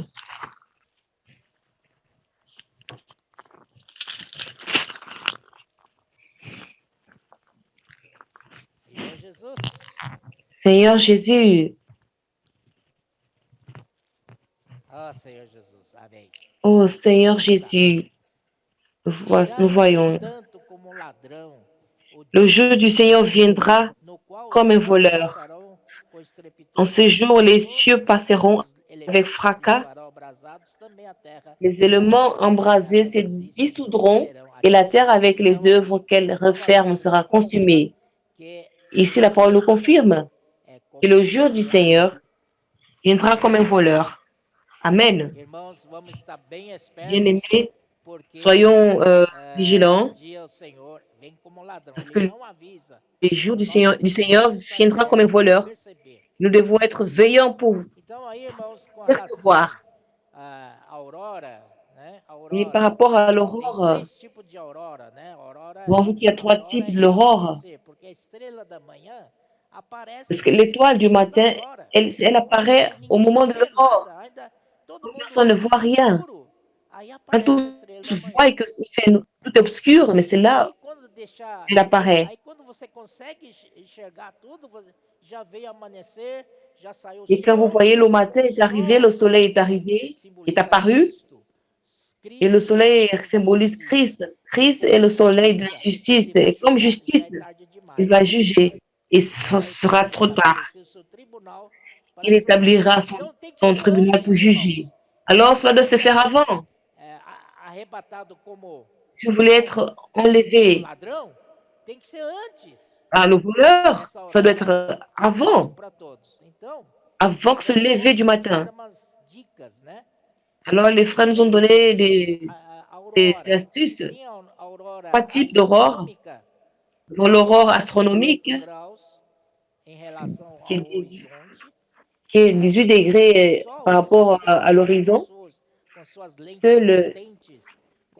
Seigneur Jésus. Oh Seigneur Jésus, nous voyons. Le jour du Seigneur viendra comme un voleur. En ce jour, les cieux passeront avec fracas, les éléments embrasés se dissoudront et la terre avec les œuvres qu'elle referme sera consumée. Ici, la parole nous confirme que le jour du Seigneur viendra comme un voleur. Amen. Bien-aimés, soyons vigilants parce que le jour du Seigneur viendra comme un voleur. Nous devons être veillants pour percevoir. Et par rapport à l'aurore, voyez qu'il y a 3 types de l'aurore. Parce que l'étoile du matin, elle apparaît au moment de l'aurore. Personne ne voit rien. Quand tout se voit et que tout est obscur, mais c'est là qu'elle apparaît. Et quand vous voyez le matin est arrivé, le soleil est arrivé, est apparu, et le soleil symbolise Christ. Christ est le soleil de la justice. Et comme justice, il va juger. Et ce sera trop tard. Il établira son tribunal pour juger. Alors, cela doit se faire avant. Si vous voulez être enlevé par le voleur, ça doit être avant que se lever du matin. Alors, les frères nous ont donné des astuces. 3 types d'aurore. L'aurore astronomique, qui est 18 degrés par rapport à l'horizon. Seuls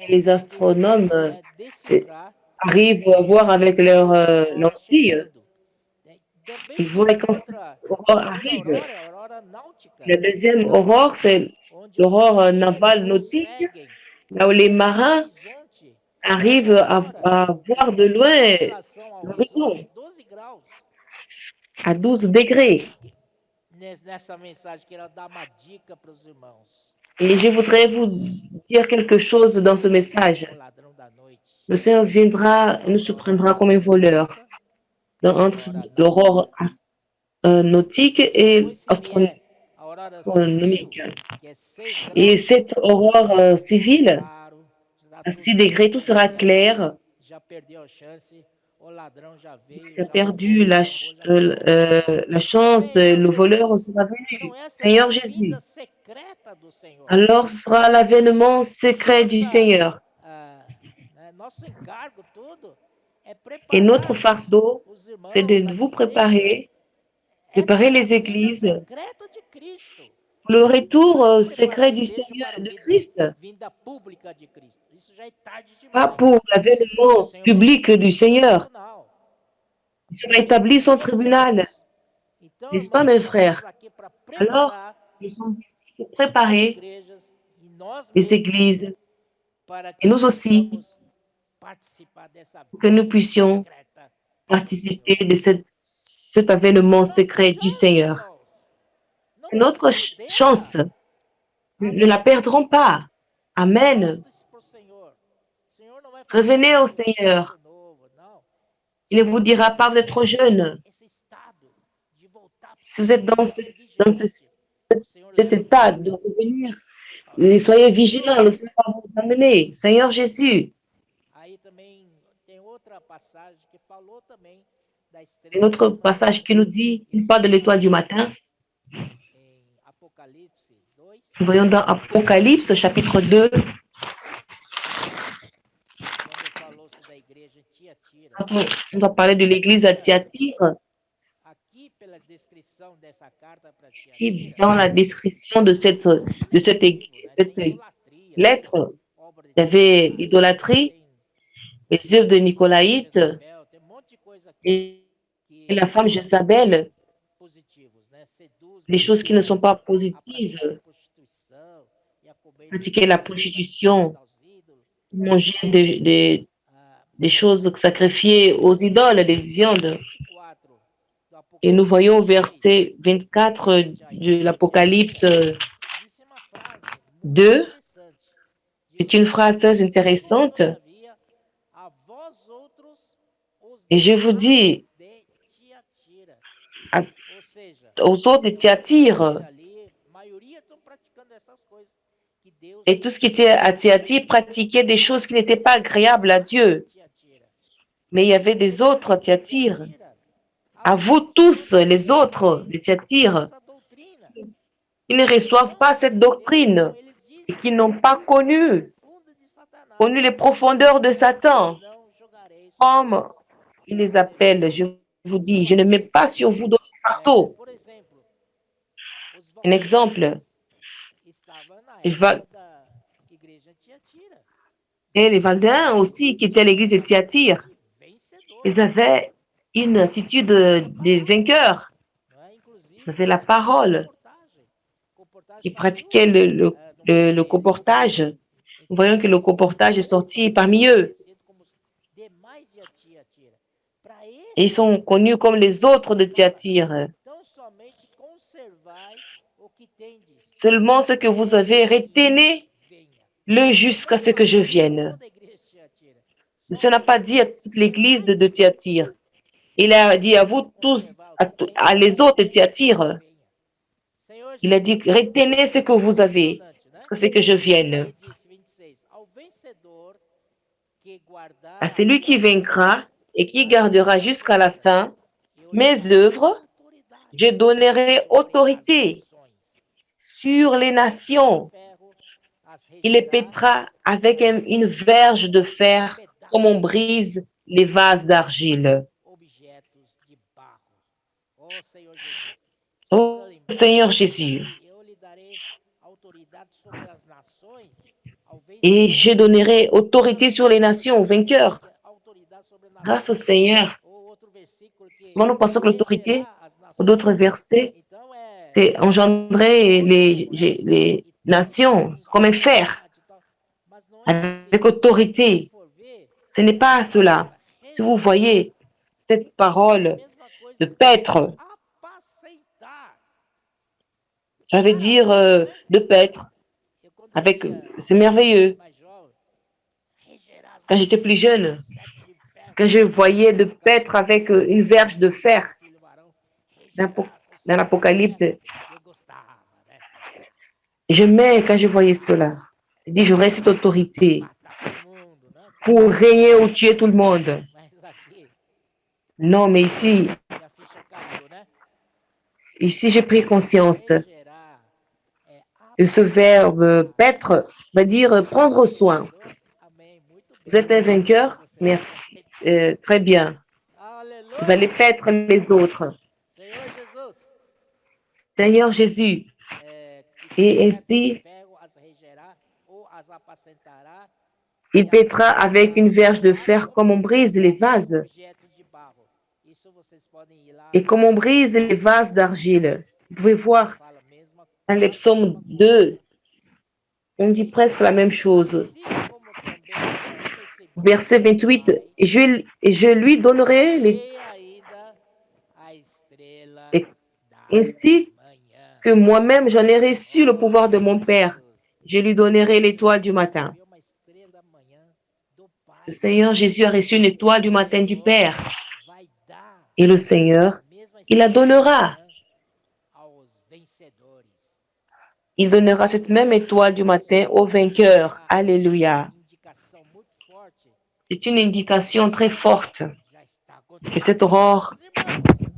les astronomes arrivent à voir avec leurs lentilles. Ils voient quand l'aurore arrive. La deuxième aurore, c'est l'aurore navale nautique, là où les marins arrivent à voir de loin l'horizon à 12 degrés. Et je voudrais vous dire quelque chose dans ce message. Le Seigneur viendra, nous surprendra comme un voleur entre l'aurore nautique et astronomique. Et cette aurore civile, à 6 degrés, tout sera clair. Il a perdu la chance, le voleur sera venu. Seigneur Jésus. Alors, ce sera l'avènement secret du Seigneur. Et notre fardeau, c'est de vous préparer les églises pour le retour secret du Seigneur de Christ. Pas pour l'avènement public du Seigneur. Il sera établi son tribunal. N'est-ce pas, mes frères? Alors, nous sommes ici pour préparer les églises et nous aussi pour que nous puissions participer de cet avènement secret du Seigneur. Notre chance, nous ne la perdrons pas. Amen. Revenez au Seigneur. Il ne vous dira pas, vous êtes trop jeune. Si vous êtes dans cet état de revenir, soyez vigilants, le Seigneur va vous amener. Seigneur Jésus. Un autre passage qui nous dit, il parle de l'étoile du matin. Voyons dans Apocalypse, chapitre 2. On doit parler de l'église à Thyatire. Ici, dans la description de cette lettre, il y avait l'idolâtrie, les œuvres de Nicolaïte et la femme Jézabel, les choses qui ne sont pas positives, pratiquer la prostitution, manger des choses sacrifiées aux idoles, des viandes. Et nous voyons au verset 24 de l'Apocalypse 2, c'est une phrase très intéressante. Et je vous dis, aux autres de Thyatire, et tout ce qui était à Thyatire pratiquait des choses qui n'étaient pas agréables à Dieu. Mais il y avait des autres à Thyatire. À vous tous, les autres de Thyatire, qui ne reçoivent pas cette doctrine et qui n'ont pas connu les profondeurs de Satan. Comme il les appelle, je vous dis, je ne mets pas sur vous d'autres fardeaux. Un exemple, et les Valdéens aussi, qui étaient à l'église de Thyatire, ils avaient une attitude de vainqueurs. Ils avaient la parole. Ils pratiquaient le comportage. Nous voyons que le comportage est sorti parmi eux. Et ils sont connus comme les autres de Thyatire. Seulement ce que vous avez, retenez-le jusqu'à ce que je vienne. Ce n'a pas dit à toute l'église de Thyatire. Il a dit à vous tous, à les autres de Thyatire. Il a dit, retenez ce que vous avez, jusqu'à ce que je vienne. À celui qui vaincra et qui gardera jusqu'à la fin mes œuvres, je donnerai autorité sur les nations. Il les pètera avec une verge de fer, comme on brise les vases d'argile. Ô Seigneur Jésus, et je donnerai autorité sur les nations aux vainqueurs. Grâce au Seigneur. Souvent, nous pensons que l'autorité, ou d'autres versets, c'est engendrer les nations, comme un fer, avec autorité. Ce n'est pas cela. Si vous voyez cette parole de paître, ça veut dire de paître. C'est merveilleux. Quand j'étais plus jeune, quand je voyais de paître avec une verge de fer dans l'Apocalypse, j'aimais quand je voyais cela. Je dis, j'aurais cette autorité pour régner ou tuer tout le monde. Non, mais ici j'ai pris conscience. Et ce verbe paître va dire prendre soin. Vous êtes un vainqueur? Merci. Très bien. Vous allez paître les autres. Seigneur Jésus. Et ainsi, il pètera avec une verge de fer comme on brise les vases. Et comme on brise les vases d'argile. Vous pouvez voir dans les psaumes 2, on dit presque la même chose. Verset 28, et je lui donnerai et ainsi que moi-même j'en ai reçu le pouvoir de mon Père. Je lui donnerai l'étoile du matin. Le Seigneur Jésus a reçu une étoile du matin du Père. Et le Seigneur, il la donnera. Il donnera cette même étoile du matin aux vainqueurs. Alléluia. C'est une indication très forte que cette aurore,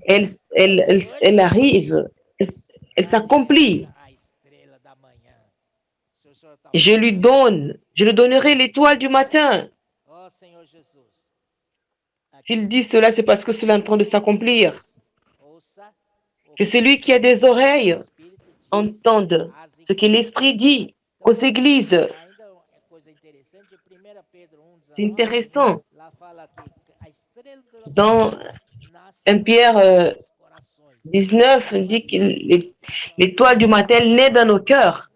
elle arrive, elle s'accomplit. Et je lui donnerai l'étoile du matin. S'il dit cela, c'est parce que cela est en train de s'accomplir. Que celui qui a des oreilles entende ce que l'Esprit dit aux églises. C'est intéressant. Dans 1 Pierre 19, on dit que l'étoile du matin naît dans nos cœurs.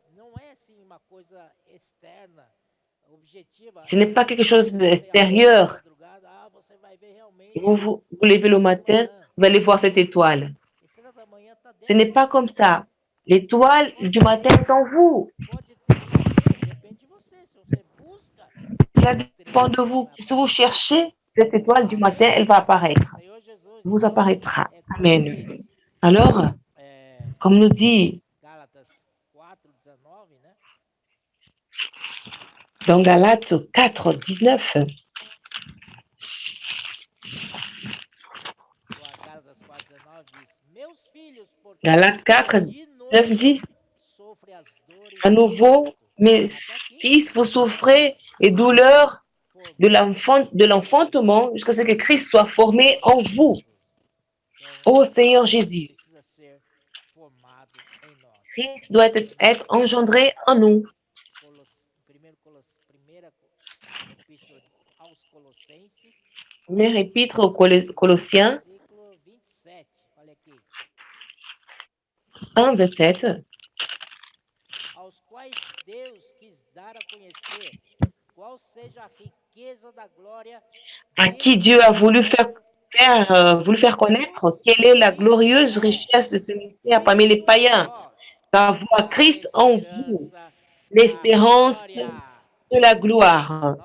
Ce n'est pas quelque chose d'extérieur. Vous levez le matin, vous allez voir cette étoile. Ce n'est pas comme ça. L'étoile du matin est en vous. Cela dépend de vous. Si vous cherchez cette étoile du matin, elle va apparaître. Elle vous apparaîtra. Amen. Alors, comme nous dit dans Galates 4, 19, Galates 4, 19 dit, à nouveau, mes fils, vous souffrez les douleurs de l'enfantement jusqu'à ce que Christ soit formé en vous. Ô Seigneur Jésus, Christ doit être engendré en nous. Première épître aux Colossiens 1, 27. À qui Dieu a voulu faire connaître quelle est la glorieuse richesse de ce mystère parmi les païens. Savoir Christ en vous, l'espérance de la gloire.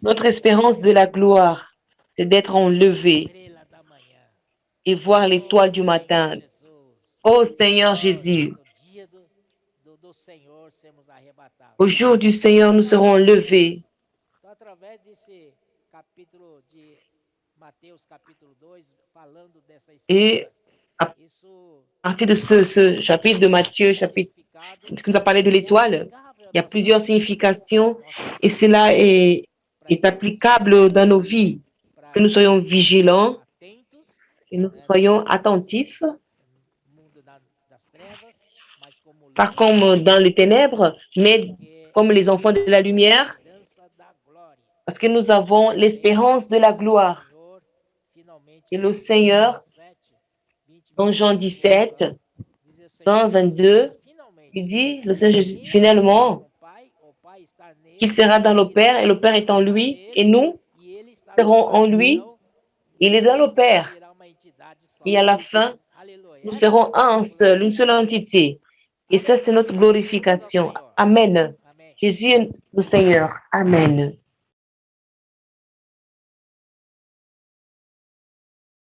Notre espérance de la gloire, c'est d'être enlevé et voir l'étoile du matin. Ô Seigneur Jésus, au jour du Seigneur, nous serons enlevés. Et à partir de ce chapitre de Matthieu, chapitre qui nous a parlé de l'étoile, il y a plusieurs significations et cela est applicable dans nos vies. Que nous soyons vigilants, que nous soyons attentifs, pas comme dans les ténèbres, mais comme les enfants de la lumière, parce que nous avons l'espérance de la gloire. Et le Seigneur, dans Jean 17, dans 22, il dit, le Seigneur Jésus, finalement, qu'il sera dans le Père et le Père est en lui, et nous serons en lui, il est dans le Père. Et à la fin, nous serons un seul, une seule entité. Et ça, c'est notre glorification. Amen. Jésus est le Seigneur. Amen.